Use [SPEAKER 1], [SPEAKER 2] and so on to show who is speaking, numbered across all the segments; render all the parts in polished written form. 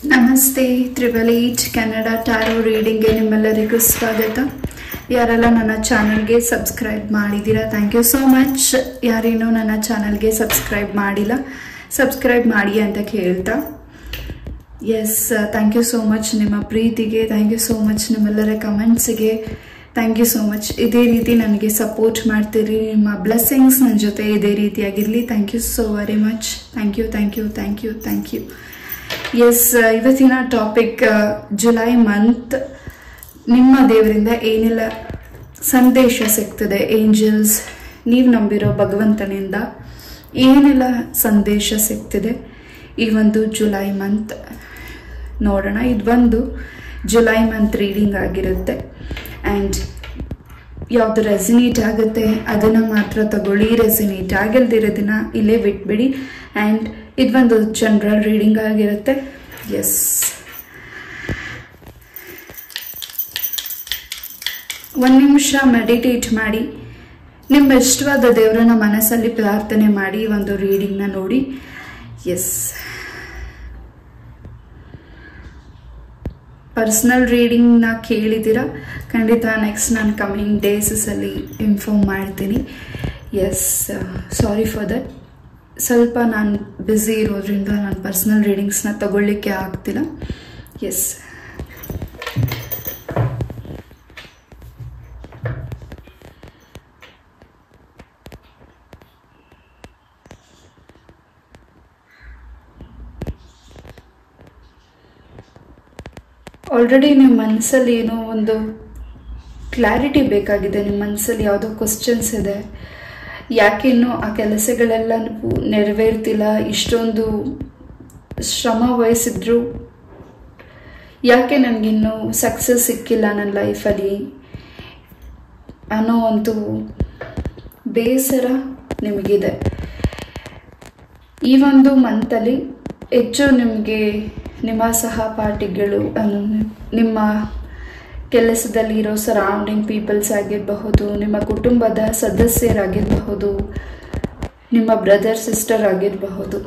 [SPEAKER 1] ನಮಸ್ತೆ triple eight Kannada tarot ರೀಡಿಂಗ್ಗೆ ನಿಮ್ಮೆಲ್ಲರಿಗೂ ಸ್ವಾಗತ. ಯಾರೆಲ್ಲ ನನ್ನ ಚಾನಲ್ಗೆ ಸಬ್ಸ್ಕ್ರೈಬ್ ಮಾಡಿದ್ದೀರಾ ಥ್ಯಾಂಕ್ ಯು ಸೋ ಮಚ್. ಯಾರೇನೋ ನನ್ನ ಚಾನಲ್ಗೆ ಸಬ್ಸ್ಕ್ರೈಬ್ ಮಾಡಿಲ್ಲ ಸಬ್ಸ್ಕ್ರೈಬ್ ಮಾಡಿ ಅಂತ ಕೇಳ್ತಾ, yes thank you so much ನಿಮ್ಮ ಪ್ರೀತಿಗೆ, ಥ್ಯಾಂಕ್ ಯು ಸೋ ಮಚ್ ನಿಮ್ಮೆಲ್ಲರ ಕಮೆಂಟ್ಸಿಗೆ, ಥ್ಯಾಂಕ್ ಯು ಸೋ ಮಚ್. ಇದೇ ರೀತಿ ನನಗೆ ಸಪೋರ್ಟ್ ಮಾಡ್ತೀರಿ, ನಿಮ್ಮ ಬ್ಲೆಸ್ಸಿಂಗ್ಸ್ ನನ್ನ ಜೊತೆ ಇದೇ ರೀತಿಯಾಗಿರಲಿ. Thank you so very much. Thank you thank you thank you thank you. Yes, ಇವತ್ತಿನ ಟಾಪಿಕ್ ಜುಲೈ ಮಂತ್ ನಿಮ್ಮ ದೇವರಿಂದ ಏನೆಲ್ಲ ಸಂದೇಶ ಸಿಗ್ತದೆ, ಏಂಜಲ್ಸ್ ನೀವು ನಂಬಿರೋ ಭಗವಂತನಿಂದ ಏನೆಲ್ಲ ಸಂದೇಶ ಸಿಗ್ತಿದೆ ಈ ಒಂದು ಜುಲೈ ಮಂತ್ ನೋಡೋಣ. ಇದೊಂದು ಜುಲೈ ಮಂತ್ ರೀಡಿಂಗ್ ಆಗಿರುತ್ತೆ ಆ್ಯಂಡ್ ಯಾವುದು ರೆಸಿನೇಟ್ ಆಗುತ್ತೆ ಅದನ್ನು ಮಾತ್ರ ತಗೊಳ್ಳಿ, ರೆಸಿನೇಟ್ ಆಗಿಲ್ದಿರೋದನ್ನ ಇಲ್ಲೇ ಬಿಟ್ಬಿಡಿ. ಆ್ಯಂಡ್ ಇದೊಂದು ಜನರಲ್ ರೀಡಿಂಗ್ ಆಗಿರುತ್ತೆ. ಎಸ್, ಒಂದು ನಿಮಿಷ ಮೆಡಿಟೇಟ್ ಮಾಡಿ, ನಿಮ್ಮ ಇಷ್ಟವಾದ ದೇವರನ್ನ ಮನಸ್ಸಲ್ಲಿ ಪ್ರಾರ್ಥನೆ ಮಾಡಿ ಒಂದು ರೀಡಿಂಗ್ನ ನೋಡಿ. ಎಸ್, ಪರ್ಸ್ನಲ್ ರೀಡಿಂಗ್ನ ಕೇಳಿದ್ದೀರಾ, ಖಂಡಿತ ನೆಕ್ಸ್ಟ್ ನಾನು ಕಮಿಂಗ್ ಡೇಸಲ್ಲಿ ಇನ್ಫಾರ್ಮ್ ಮಾಡ್ತೀನಿ. Yes, sorry for that. ಸ್ವಲ್ಪ ನಾನು ಬ್ಯುಸಿ ಇರೋದ್ರಿಂದ ನಾನು ಪರ್ಸ್ನಲ್ ರೀಡಿಂಗ್ಸ್ನ ತಗೊಳ್ಳಿಕ್ಕೆ ಆಗ್ತಿಲ್ಲ. ಎಸ್, ಆಲ್ರೆಡಿ ನಿಮ್ಮ ಮನಸ್ಸಲ್ಲಿ ಏನೋ ಒಂದು ಕ್ಲಾರಿಟಿ ಬೇಕಾಗಿದೆ, ನಿಮ್ಮ ಮನಸ್ಸಲ್ಲಿ ಯಾವುದೋ ಕ್ವಶನ್ಸ್ ಇದೆ, ಯಾಕಿನ್ನೂ ಆ ಕೆಲಸಗಳೆಲ್ಲ ನೆರವೇರ್ತಿಲ್ಲ, ಇಷ್ಟೊಂದು ಶ್ರಮ ವಹಿಸಿದ್ರು ಯಾಕೆ ನನಗಿನ್ನೂ ಸಕ್ಸಸ್ ಸಿಕ್ಕಿಲ್ಲ ನನ್ನ ಲೈಫಲ್ಲಿ ಅನ್ನೋ ಒಂದು ಬೇಸರ ನಿಮಗಿದೆ. ಈ ಒಂದು ಮಂತಲ್ಲಿ ಹೆಚ್ಚು ನಿಮಗೆ ನಿಮ್ಮ ಸಹಪಾಠಿಗಳು, ನಿಮ್ಮ ಕೆಲಸದಲ್ಲಿರೋ ಸರೌಂಡಿಂಗ್ ಪೀಪಲ್ಸ್ ಆಗಿರಬಹುದು, ನಿಮ್ಮ ಕುಟುಂಬದ ಸದಸ್ಯರಾಗಿರಬಹುದು, ನಿಮ್ಮ ಬ್ರದರ್ ಸಿಸ್ಟರ್ ಆಗಿರಬಹುದು,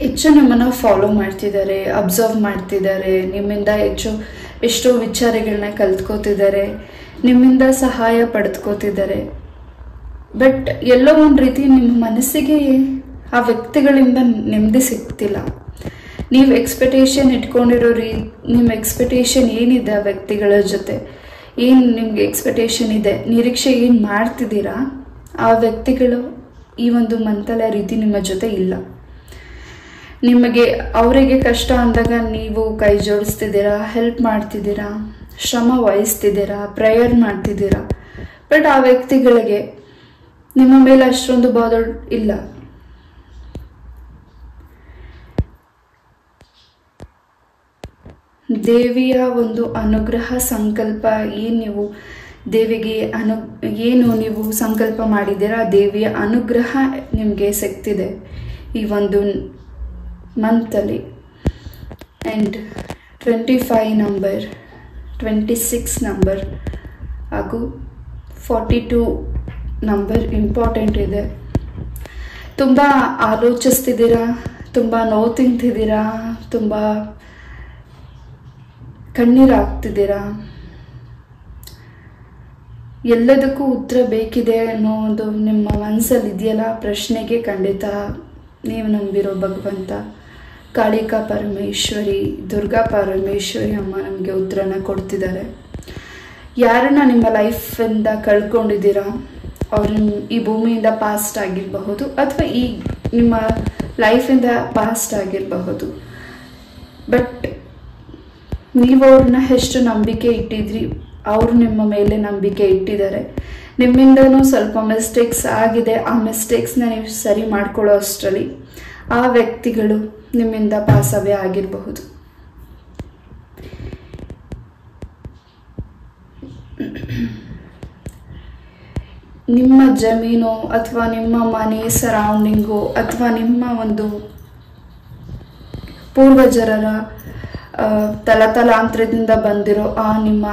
[SPEAKER 1] ಹೆಚ್ಚು ನಿಮ್ಮನ್ನು ಫಾಲೋ ಮಾಡ್ತಿದ್ದಾರೆ, ಅಬ್ಸರ್ವ್ ಮಾಡ್ತಿದ್ದಾರೆ, ನಿಮ್ಮಿಂದ ಎಷ್ಟೋ ವಿಚಾರಗಳನ್ನ ಕಲ್ತ್ಕೋತಿದ್ದಾರೆ, ನಿಮ್ಮಿಂದ ಸಹಾಯ ಪಡೆದುಕೋತಿದ್ದಾರೆ. ಬಟ್ ಎಲ್ಲೋ ಒಂದು ರೀತಿ ನಿಮ್ಮ ಮನಸ್ಸಿಗೆ ಆ ವ್ಯಕ್ತಿಗಳಿಂದ ನೆಮ್ಮದಿ ಸಿಗ್ತಿಲ್ಲ. ನೀವು ಎಕ್ಸ್ಪೆಕ್ಟೇಷನ್ ಇಟ್ಕೊಂಡಿರೋ ನಿಮ್ಮ ಎಕ್ಸ್ಪೆಕ್ಟೇಷನ್ ಏನಿದೆ ಆ ವ್ಯಕ್ತಿಗಳ ಜೊತೆ, ಏನು ನಿಮಗೆ ಎಕ್ಸ್ಪೆಕ್ಟೇಷನ್ ಇದೆ, ನಿರೀಕ್ಷೆ ಏನು ಮಾಡ್ತಿದ್ದೀರಾ, ಆ ವ್ಯಕ್ತಿಗಳು ಈ ಒಂದು ಮಂತಲ್ಲ ರೀತಿ ನಿಮ್ಮ ಜೊತೆ ಇಲ್ಲ. ನಿಮಗೆ ಅವರಿಗೆ ಕಷ್ಟ ಅಂದಾಗ ನೀವು ಕೈ ಜೋಡಿಸ್ತಿದ್ದೀರಾ, ಹೆಲ್ಪ್ ಮಾಡ್ತಿದ್ದೀರಾ, ಶ್ರಮ ವಹಿಸ್ತಿದ್ದೀರಾ, ಪ್ರೇಯರ್ ಮಾಡ್ತಿದ್ದೀರಾ. ಬಟ್ ಆ ವ್ಯಕ್ತಿಗಳಿಗೆ ನಿಮ್ಮ ಮೇಲೆ ಅಷ್ಟೊಂದು ಬಾಧ ಇಲ್ಲ. ದೇವಿಯ ಒಂದು ಅನುಗ್ರಹ ಸಂಕಲ್ಪ ಏನು ನೀವು ದೇವಿಗೆ ಏನು ನೀವು ಸಂಕಲ್ಪ ಮಾಡಿದ್ದೀರಾ, ದೇವಿಯ ಅನುಗ್ರಹ ನಿಮಗೆ ಸಿಗ್ತಿದೆ ಈ ಒಂದು ಮಂತಲ್ಲಿ. ಆ್ಯಂಡ್ 25 ನಂಬರ್, 26 ನಂಬರ್ ಹಾಗೂ 42 ನಂಬರ್ ಇಂಪಾರ್ಟೆಂಟ್ ಇದೆ. ತುಂಬ ಆಲೋಚಿಸ್ತಿದ್ದೀರಾ, ತುಂಬ ನೋವು ತಿಂತಿದ್ದೀರಾ, ತುಂಬ ಕಣ್ಣೀರಾಗ್ತಿದ್ದೀರಾ, ಎಲ್ಲದಕ್ಕೂ ಉತ್ತರ ಬೇಕಿದೆ ಅನ್ನೋ ಒಂದು ನಿಮ್ಮ ಮನಸ್ಸಲ್ಲಿ ಇದೆಯಲ್ಲ ಪ್ರಶ್ನೆಗೆ ಖಂಡಿತ ನೀವು ನಂಬಿರೋ ಭಗವಂತ ಕಾಳಿಕಾ ಪರಮೇಶ್ವರಿ, ದುರ್ಗಾ ಪರಮೇಶ್ವರಿ ಅಮ್ಮ ನಮಗೆ ಉತ್ತರನ ಕೊಡ್ತಿದ್ದಾರೆ. ಯಾರನ್ನ ನಿಮ್ಮ ಲೈಫಿಂದ ಕಳ್ಕೊಂಡಿದ್ದೀರಾ, ಅವ್ರು ಈ ಭೂಮಿಯಿಂದ ಪಾಸ್ಟ್ ಆಗಿರಬಹುದು ಅಥವಾ ಈ ನಿಮ್ಮ ಲೈಫಿಂದ ಪಾಸ್ಟ್ ಆಗಿರಬಹುದು. ಬಟ್ ನೀವು ಅವ್ರನ್ನ ಎಷ್ಟು ನಂಬಿಕೆ ಇಟ್ಟಿದ್ರಿ, ಅವರು ನಿಮ್ಮ ಮೇಲೆ ನಂಬಿಕೆ ಇಟ್ಟಿದ್ದಾರೆ. ನಿಮ್ಮಿಂದನೂ ಸ್ವಲ್ಪ ಮಿಸ್ಟೇಕ್ಸ್ ಆಗಿದೆ, ಆ ಮಿಸ್ಟೇಕ್ಸ್ನ ನೀವು ಸರಿ ಮಾಡ್ಕೊಳ್ಳೋ ಅಷ್ಟರಲ್ಲಿ ಆ ವ್ಯಕ್ತಿಗಳು ನಿಮ್ಮಿಂದ ಪಾಸವೇ ಆಗಿರಬಹುದು. ನಿಮ್ಮ ಜಮೀನು ಅಥವಾ ನಿಮ್ಮ ಮನೆ ಸರೌಂಡಿಂಗು ಅಥವಾ ನಿಮ್ಮ ಒಂದು ಪೂರ್ವಜರರ ತಲತಲಾಂತರದಿಂದ ಬಂದಿರೋ ಆ ನಿಮ್ಮ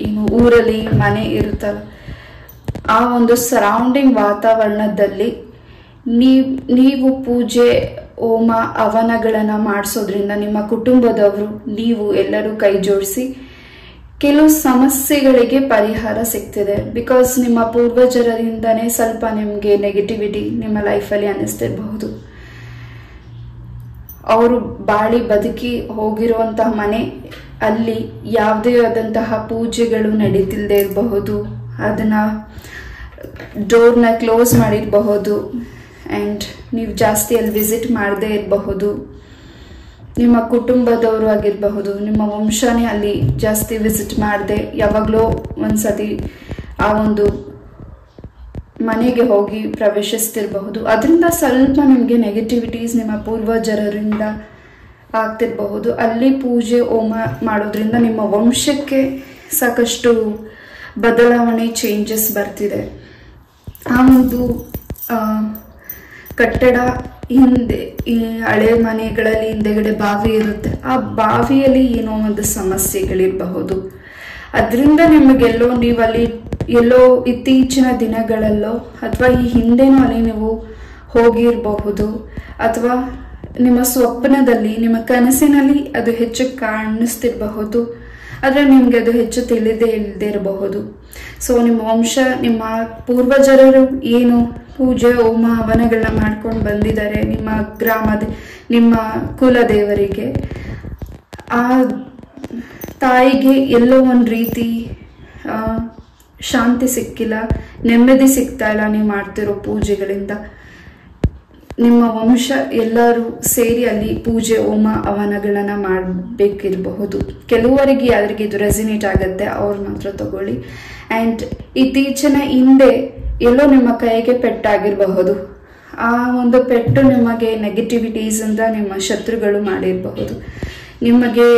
[SPEAKER 1] ಏನು ಊರಲ್ಲಿ ಮನೆ ಇರುತ್ತಲ್ಲ, ಆ ಒಂದು ಸರೌಂಡಿಂಗ್ ವಾತಾವರಣದಲ್ಲಿ ನೀವು ಪೂಜೆ ಹೋಮ ಹವನಗಳನ್ನು ಮಾಡಿಸೋದ್ರಿಂದ ನಿಮ್ಮ ಕುಟುಂಬದವರು ನೀವು ಎಲ್ಲರೂ ಕೈ ಜೋಡಿಸಿ ಕೆಲವು ಸಮಸ್ಯೆಗಳಿಗೆ ಪರಿಹಾರ ಸಿಗ್ತಿದೆ. ಬಿಕಾಸ್ ನಿಮ್ಮ ಪೂರ್ವಜರಿಂದನೇ ಸ್ವಲ್ಪ ನಿಮಗೆ ನೆಗೆಟಿವಿಟಿ ನಿಮ್ಮ ಲೈಫಲ್ಲಿ ಅನ್ನಿಸ್ತಿರಬಹುದು. ಅವರು ಬಾಳಿ ಬದುಕಿ ಹೋಗಿರುವಂತಹ ಮನೆ, ಅಲ್ಲಿ ಯಾವುದೇ ಆದಂತಹ ಪೂಜೆಗಳು ನಡೀತಿಲ್ಲದೆ ಇರಬಹುದು, ಅದನ್ನ ಡೋರ್ನ ಕ್ಲೋಸ್ ಮಾಡಿರಬಹುದು, ಆ್ಯಂಡ್ ನೀವು ಜಾಸ್ತಿ ಅಲ್ಲಿ ವಿಸಿಟ್ ಮಾಡದೇ ಇರಬಹುದು. ನಿಮ್ಮ ಕುಟುಂಬದವರು ಆಗಿರಬಹುದು, ನಿಮ್ಮ ವಂಶನೇ ಅಲ್ಲಿ ಜಾಸ್ತಿ ವಿಸಿಟ್ ಮಾಡದೆ ಯಾವಾಗಲೂ ಒಂದ್ಸತಿ ಆ ಒಂದು ಮನೆಗೆ ಹೋಗಿ ಪ್ರವೇಶಿಸ್ತಿರಬಹುದು. ಅದರಿಂದ ಸ್ವಲ್ಪ ನಿಮಗೆ ನೆಗೆಟಿವಿಟೀಸ್ ನಿಮ್ಮ ಪೂರ್ವಜರಿಂದ ಆಗ್ತಿರಬಹುದು. ಅಲ್ಲಿ ಪೂಜೆ ಹೋಮ ಮಾಡೋದ್ರಿಂದ ನಿಮ್ಮ ವಂಶಕ್ಕೆ ಸಾಕಷ್ಟು ಬದಲಾವಣೆ, ಚೇಂಜಸ್ ಬರ್ತಿದೆ. ಆ ಒಂದು ಕಟ್ಟಡ ಹಿಂದೆ, ಈ ಹಳೆ ಮನೆಗಳಲ್ಲಿ ಹಿಂದೆಗಡೆ ಬಾವಿ ಇರುತ್ತೆ, ಆ ಬಾವಿಯಲ್ಲಿ ಏನೋ ಒಂದು ಸಮಸ್ಯೆಗಳಿರಬಹುದು. ಅದರಿಂದ ನಿಮಗೆಲ್ಲೋ ನೀವಲ್ಲಿ ಎಲ್ಲೋ ಇತ್ತೀಚಿನ ದಿನಗಳಲ್ಲೋ ಅಥವಾ ಈ ಹಿಂದೆನೂ ಅಲ್ಲಿ ನೀವು ಹೋಗಿರಬಹುದು, ಅಥವಾ ನಿಮ್ಮ ಸ್ವಪ್ನದಲ್ಲಿ, ನಿಮ್ಮ ಕನಸಿನಲ್ಲಿ ಅದು ಹೆಚ್ಚು ಕಾಣಿಸ್ತಿರಬಹುದು. ಆದರೆ ನಿಮಗೆ ಅದು ಹೆಚ್ಚು ಇಲ್ಲದೆ ಇರಬಹುದು. ಸೊ ನಿಮ್ಮ ವಂಶ, ನಿಮ್ಮ ಪೂರ್ವಜರು ಏನು ಪೂಜೆ ಹೋಮ ಹವನಗಳನ್ನ ಮಾಡ್ಕೊಂಡು ಬಂದಿದ್ದಾರೆ ನಿಮ್ಮ ಗ್ರಾಮದ, ನಿಮ್ಮ ಕುಲದೇವರಿಗೆ, ಆ ತಾಯಿಗೆ ಎಲ್ಲೋ ಒಂದು ರೀತಿ ಶಾಂತಿ ಸಿಕ್ಕಿಲ್ಲ, ನೆಮ್ಮದಿ ಸಿಗ್ತಾ ಇಲ್ಲ ನೀವು ಮಾಡ್ತಿರೋ ಪೂಜೆಗಳಿಂದ. ನಿಮ್ಮ ವಂಶ ಎಲ್ಲರೂ ಸೇರಿ ಅಲ್ಲಿ ಪೂಜೆ ಹೋಮ ಹವನಗಳನ್ನ ಮಾಡಬೇಕಿರಬಹುದು. ಕೆಲವರಿಗೆ ಯಾರಿಗೆ ಇದು ರೆಸಿನೇಟ್ ಆಗುತ್ತೆ ಅವ್ರು ಮಾತ್ರ ತಗೊಳ್ಳಿ. ಆ್ಯಂಡ್ ಇತ್ತೀಚಿನ ಹಿಂದೆ ಎಲ್ಲೋ ನಿಮ್ಮ ಕೈಗೆ ಪೆಟ್ಟಾಗಿರಬಹುದು. ಆ ಒಂದು ಪೆಟ್ಟು ನಿಮಗೆ ನೆಗೆಟಿವಿಟೀಸ್ ಅಂತ ನಿಮ್ಮ ಶತ್ರುಗಳು ಮಾಡಿರಬಹುದು. ನಿಮಗೆ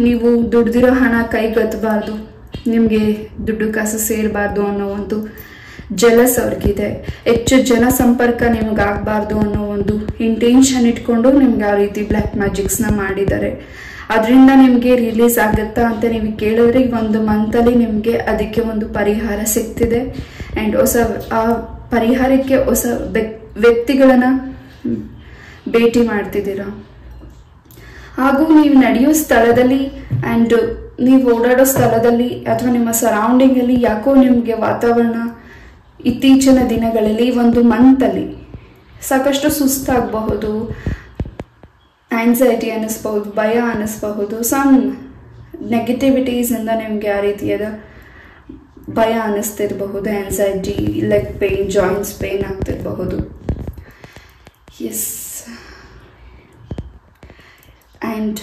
[SPEAKER 1] ನೀವು ದುಡ್ದಿರೋ ಹಣ ಕೈಗತ್ತಬಾರ್ದು, ನಿಮಗೆ ದುಡ್ಡು ಕಾಸು ಸೇರಬಾರ್ದು ಅನ್ನೋ ಒಂದು ಜಲಸ್ ಅವ್ರಿಗಿದೆ. ಹೆಚ್ಚು ಜನ ಸಂಪರ್ಕ ನಿಮ್ಗೆ ಆಗಬಾರ್ದು ಅನ್ನೋ ಒಂದು ಇಂಟೆನ್ಷನ್ ಇಟ್ಕೊಂಡು ನಿಮ್ಗೆ ಆ ರೀತಿ ಬ್ಲ್ಯಾಕ್ ಮ್ಯಾಜಿಕ್ಸ್ನ ಮಾಡಿದ್ದಾರೆ. ಅದರಿಂದ ನಿಮಗೆ ರಿಲೀಸ್ ಆಗುತ್ತಾ ಅಂತ ನೀವು ಕೇಳಿದ್ರೆ ಒಂದು ಮಂತಲ್ಲಿ ನಿಮಗೆ ಅದಕ್ಕೆ ಒಂದು ಪರಿಹಾರ ಸಿಗ್ತಿದೆ. ಆ್ಯಂಡ್ ಆ ಪರಿಹಾರಕ್ಕೆ ಹೊಸ ವ್ಯಕ್ತಿಗಳನ್ನ ಭೇಟಿ ಮಾಡ್ತಿದ್ದೀರಾ. ಹಾಗೂ ನೀವು ನಡೆಯೋ ಸ್ಥಳದಲ್ಲಿ ಆ್ಯಂಡ್ ನೀವು ಓಡಾಡೋ ಸ್ಥಳದಲ್ಲಿ ಅಥವಾ ನಿಮ್ಮ ಸರೌಂಡಿಂಗಲ್ಲಿ ಯಾಕೋ ನಿಮಗೆ ವಾತಾವರಣ ಇತ್ತೀಚಿನ ದಿನಗಳಲ್ಲಿ ಒಂದು ಮಂತಲ್ಲಿ ಸಾಕಷ್ಟು ಸುಸ್ತಾಗಬಹುದು, ಆಂಗ್ಸೈಟಿ ಅನ್ನಿಸ್ಬಹುದು, ಭಯ ಅನ್ನಿಸ್ಬಹುದು, ಸಮ್ ನೆಗೆಟಿವಿಟೀಸಿಂದ ನಿಮಗೆ ಆ ರೀತಿಯಾದ ಭಯ ಅನ್ನಿಸ್ತಿರಬಹುದು, anxiety, leg pain, joints pain ಆಗ್ತಿರಬಹುದು. ಎಸ್, ಆ್ಯಂಡ್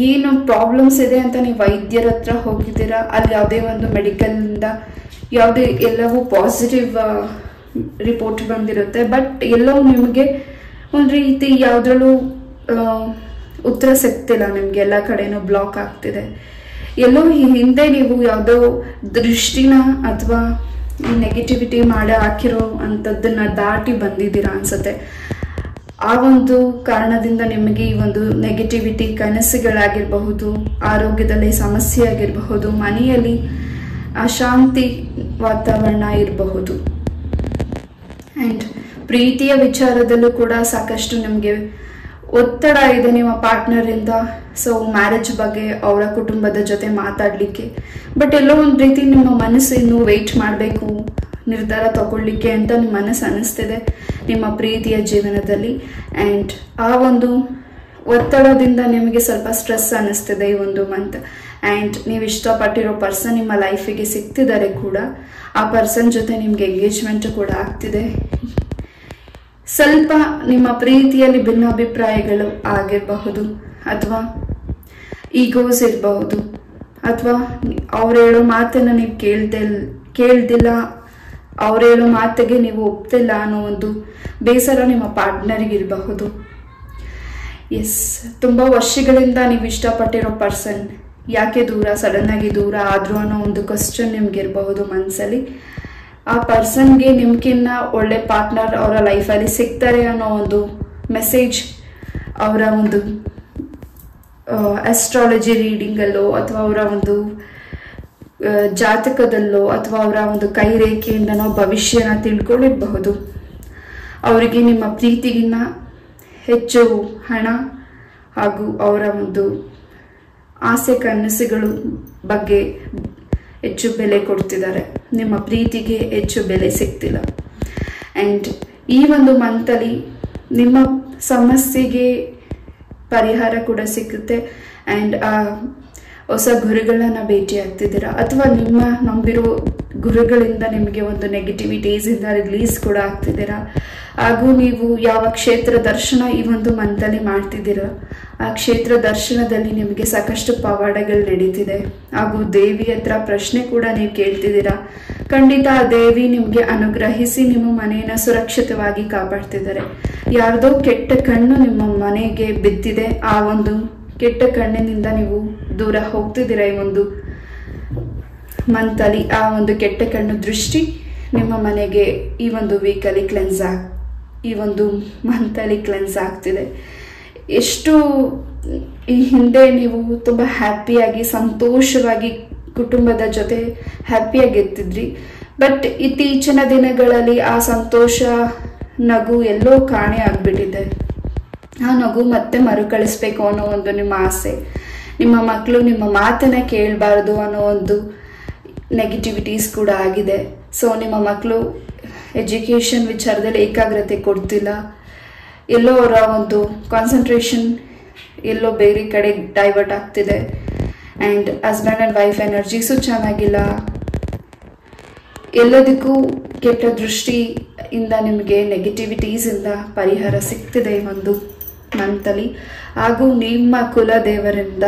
[SPEAKER 1] ಏನು ಪ್ರಾಬ್ಲಮ್ಸ್ ಇದೆ ಅಂತ ನೀವು ವೈದ್ಯರ ಹತ್ರ ಹೋಗಿದ್ದೀರಾ, ಅಲ್ಲಿ ಯಾವುದೇ ಒಂದು ಮೆಡಿಕಲಿಂದ ಯಾವುದೇ ಎಲ್ಲವೂ ಪಾಸಿಟಿವ್ ರಿಪೋರ್ಟ್ ಬಂದಿರುತ್ತೆ. ಬಟ್ ಎಲ್ಲೋ ನಿಮಗೆ ಒಂದು ರೀತಿ ಯಾವುದ್ರಲ್ಲೂ ಉತ್ತರ ಸಿಗ್ತಿಲ್ಲ, ನಿಮಗೆ ಎಲ್ಲ ಕಡೆನೂ ಬ್ಲಾಕ್ ಆಗ್ತಿದೆ. ಎಲ್ಲೋ ಹಿಂದೆ ನೀವು ಯಾವುದೋ ದೃಷ್ಟಿನ ಅಥವಾ ಈ ನೆಗೆಟಿವಿಟಿ ಮಾಡಿ ಹಾಕಿರೋ ಅಂಥದ್ದನ್ನ ದಾಟಿ ಬಂದಿದ್ದೀರಾ ಅನ್ಸುತ್ತೆ. ಆ ಒಂದು ಕಾರಣದಿಂದ ನಿಮಗೆ ಈ ಒಂದು ನೆಗೆಟಿವಿಟಿ, ಕನಸುಗಳಾಗಿರಬಹುದು, ಆರೋಗ್ಯದಲ್ಲಿ ಸಮಸ್ಯೆ ಆಗಿರಬಹುದು, ಮನೆಯಲ್ಲಿ ಅಶಾಂತಿ ವಾತಾವರಣ ಇರಬಹುದು. ಆ್ಯಂಡ್ ಪ್ರೀತಿಯ ವಿಚಾರದಲ್ಲೂ ಕೂಡ ಸಾಕಷ್ಟು ನಿಮಗೆ ಒತ್ತಡ ಇದೆ ನಿಮ್ಮ ಪಾರ್ಟ್ನರಿಂದ. ಸೊ ಮ್ಯಾರೇಜ್ ಬಗ್ಗೆ ಅವರ ಕುಟುಂಬದ ಜೊತೆ ಮಾತಾಡಲಿಕ್ಕೆ, ಬಟ್ ಎಲ್ಲೋ ಒಂದು ರೀತಿ ನಿಮ್ಮ ಮನಸ್ಸು ಇನ್ನೂ ವೆಯ್ಟ್ ಮಾಡಬೇಕು ನಿರ್ಧಾರ ತಗೊಳ್ಳಿಕ್ಕೆ ಅಂತ ನಿಮ್ಮ ಮನಸ್ಸು ಅನ್ನಿಸ್ತಿದೆ ನಿಮ್ಮ ಪ್ರೀತಿಯ ಜೀವನದಲ್ಲಿ. ಆ್ಯಂಡ್ ಆ ಒಂದು ಒತ್ತಡದಿಂದ ನಿಮಗೆ ಸ್ವಲ್ಪ ಸ್ಟ್ರೆಸ್ ಅನ್ನಿಸ್ತಿದೆ ಈ ಒಂದು ಮಂತ್. ಆ್ಯಂಡ್ ನೀವು ಇಷ್ಟಪಟ್ಟಿರೋ ಪರ್ಸನ್ ನಿಮ್ಮ ಲೈಫಿಗೆ ಸಿಗ್ತಿದ್ದಾರೆ ಕೂಡ, ಆ ಪರ್ಸನ್ ಜೊತೆ ನಿಮ್ಗೆ ಎಂಗೇಜ್ಮೆಂಟ್ ಕೂಡ ಆಗ್ತಿದೆ. ಸ್ವಲ್ಪ ನಿಮ್ಮ ಪ್ರೀತಿಯಲ್ಲಿ ಭಿನ್ನಾಭಿಪ್ರಾಯಗಳು ಆಗಿರಬಹುದು, ಅಥವಾ ಈಗೋಸ್ ಇರಬಹುದು, ಅಥವಾ ಅವ್ರು ಹೇಳೋ ಮಾತನ್ನು ನೀವು ಕೇಳ್ದಿಲ್ಲ, ಅವ್ರು ಹೇಳೋ ಮಾತಿಗೆ ನೀವು ಒಪ್ತಿಲ್ಲ ಅನ್ನೋ ಒಂದು ಬೇಸರ ನಿಮ್ಮ ಪಾರ್ಟ್ನರ್ಗಿರಬಹುದು. ಎಸ್, ತುಂಬ ವರ್ಷಗಳಿಂದ ನೀವು ಇಷ್ಟಪಟ್ಟಿರೋ ಪರ್ಸನ್ ಯಾಕೆ ಸಡನ್ ಆಗಿ ದೂರ ಆದ್ರು ಅನ್ನೋ ಒಂದು ಕ್ವಶನ್ ನಿಮ್ಗೆ ಇರಬಹುದು ಮನಸ್ಸಲ್ಲಿ. ಆ ಪರ್ಸನ್ಗೆ ನಿಮ್ಗಿನ್ನ ಒಳ್ಳೆ ಪಾರ್ಟ್ನರ್ ಅವರ ಲೈಫಲ್ಲಿ ಸಿಗ್ತಾರೆ ಅನ್ನೋ ಒಂದು ಮೆಸೇಜ್ ಅವರ ಒಂದು ಆಸ್ಟ್ರಾಲಜಿ ರೀಡಿಂಗಲ್ಲೋ ಅಥವಾ ಅವರ ಒಂದು ಜಾತಕದಲ್ಲೋ ಅಥವಾ ಅವರ ಒಂದು ಕೈ ರೇಖೆಯಿಂದನೋ ಭವಿಷ್ಯನ ತಿಳ್ಕೊಂಡಿರಬಹುದು. ಅವರಿಗೆ ನಿಮ್ಮ ಪ್ರೀತಿಗಿನ್ನ ಹೆಚ್ಚು ಹಣ ಹಾಗೂ ಅವರ ಒಂದು ಆಸೆ ಕನಸುಗಳು ಬಗ್ಗೆ ಹೆಚ್ಚು ಬೆಲೆ ಕೊಡ್ತಿದ್ದಾರೆ. ನಿಮ್ಮ ಪ್ರೀತಿಗೆ ಹೆಚ್ಚು ಬೆಲೆ ಸಿಗ್ತಿಲ್ಲ. ಆ್ಯಂಡ್ ಈ ಒಂದು ಮಂತಲ್ಲಿ ನಿಮ್ಮ ಸಮಸ್ಯೆಗೆ ಪರಿಹಾರ ಕೂಡ ಸಿಗುತ್ತೆ. ಆ್ಯಂಡ್ ಹೊಸ ಗುರುಗಳನ್ನ ಭೇಟಿ ಆಗ್ತಿದ್ದೀರಾ ಅಥವಾ ನಿಮ್ಮ ನಂಬಿರೋ ಗುರುಗಳಿಂದ ನಿಮಗೆ ಒಂದು ನೆಗೆಟಿವಿಟೀಸಿಂದ ರಿಲೀಸ್ ಕೂಡ ಆಗ್ತಿದ್ದೀರಾ. ಹಾಗೂ ನೀವು ಯಾವ ಕ್ಷೇತ್ರ ದರ್ಶನ ಈ ಒಂದು ಮಂತಲ್ಲಿ ಮಾಡ್ತಿದ್ದೀರಾ ಆ ಕ್ಷೇತ್ರ ದರ್ಶನದಲ್ಲಿ ನಿಮಗೆ ಸಾಕಷ್ಟು ಪವಾಡಗಳು ನಡೀತಿದೆ. ಹಾಗೂ ದೇವಿ ಹತ್ರ ಪ್ರಶ್ನೆ ಕೂಡ ನೀವು ಕೇಳ್ತಿದ್ದೀರಾ. ಖಂಡಿತ ಆ ದೇವಿ ನಿಮಗೆ ಅನುಗ್ರಹಿಸಿ ನಿಮ್ಮ ಮನೆಯನ್ನು ಸುರಕ್ಷಿತವಾಗಿ ಕಾಪಾಡ್ತಿದ್ದಾರೆ. ಯಾರ್ದೋ ಕೆಟ್ಟ ಕಣ್ಣು ನಿಮ್ಮ ಮನೆಗೆ ಬಿದ್ದಿದೆ. ಆ ಒಂದು ಕೆಟ್ಟ ಕಣ್ಣಿನಿಂದ ನೀವು ದೂರ ಹೋಗ್ತಿದ್ದೀರಾ. ಈ ಒಂದು ಮಂತಲ್ಲಿ ಆ ಒಂದು ಕೆಟ್ಟ ಕಣ್ಣು ದೃಷ್ಟಿ ನಿಮ್ಮ ಮನೆಗೆ ಈ ಒಂದು ವೀಕಲ್ಲಿ ಈ ಒಂದು ಮಂತಲ್ಲಿ ಕ್ಲೆನ್ಸ್ ಆಗ್ತಿದೆ. ಎಷ್ಟು ಈ ಹಿಂದೆ ನೀವು ತುಂಬ ಹ್ಯಾಪಿಯಾಗಿ ಸಂತೋಷವಾಗಿ ಕುಟುಂಬದ ಜೊತೆ ಹ್ಯಾಪಿಯಾಗಿ ಇರ್ತಿದ್ರಿ. ಬಟ್ ಇತ್ತೀಚಿನ ದಿನಗಳಲ್ಲಿ ಆ ಸಂತೋಷ ನಗು ಎಲ್ಲೋ ಕಾಣೆ ಆಗ್ಬಿಟ್ಟಿದೆ. ಆ ನಗು ಮತ್ತೆ ಮರುಕಳಿಸ್ಬೇಕು ಅನ್ನೋ ಒಂದು ನಿಮ್ಮ ಆಸೆ. ನಿಮ್ಮ ಮಕ್ಕಳು ನಿಮ್ಮ ಮಾತನ್ನ ಕೇಳಬಾರ್ದು ಅನ್ನೋ ಒಂದು ನೆಗೆಟಿವಿಟೀಸ್ ಕೂಡ ಆಗಿದೆ. ಸೊ ನಿಮ್ಮ ಮಕ್ಕಳು ಎಜುಕೇಷನ್ ವಿಚಾರದಲ್ಲಿ ಏಕಾಗ್ರತೆ ಕೊಡ್ತಿಲ್ಲ. ಎಲ್ಲೋ ಅವರ ಒಂದು ಕಾನ್ಸಂಟ್ರೇಷನ್ ಎಲ್ಲೋ ಬೇರೆ ಕಡೆ ಡೈವರ್ಟ್ ಆಗ್ತಿದೆ. And husband and wife energies ಚೆನ್ನಾಗಿಲ್ಲ. ಎಲ್ಲದಕ್ಕೂ ಕೆಟ್ಟ ದೃಷ್ಟಿಯಿಂದ ನಿಮಗೆ ನೆಗೆಟಿವಿಟೀಸಿಂದ ಪರಿಹಾರ ಸಿಗ್ತಿದೆ ಈ ಒಂದು ಮಂತಲ್ಲಿ. ಹಾಗೂ ನಿಮ್ಮ ಕುಲ ದೇವರಿಂದ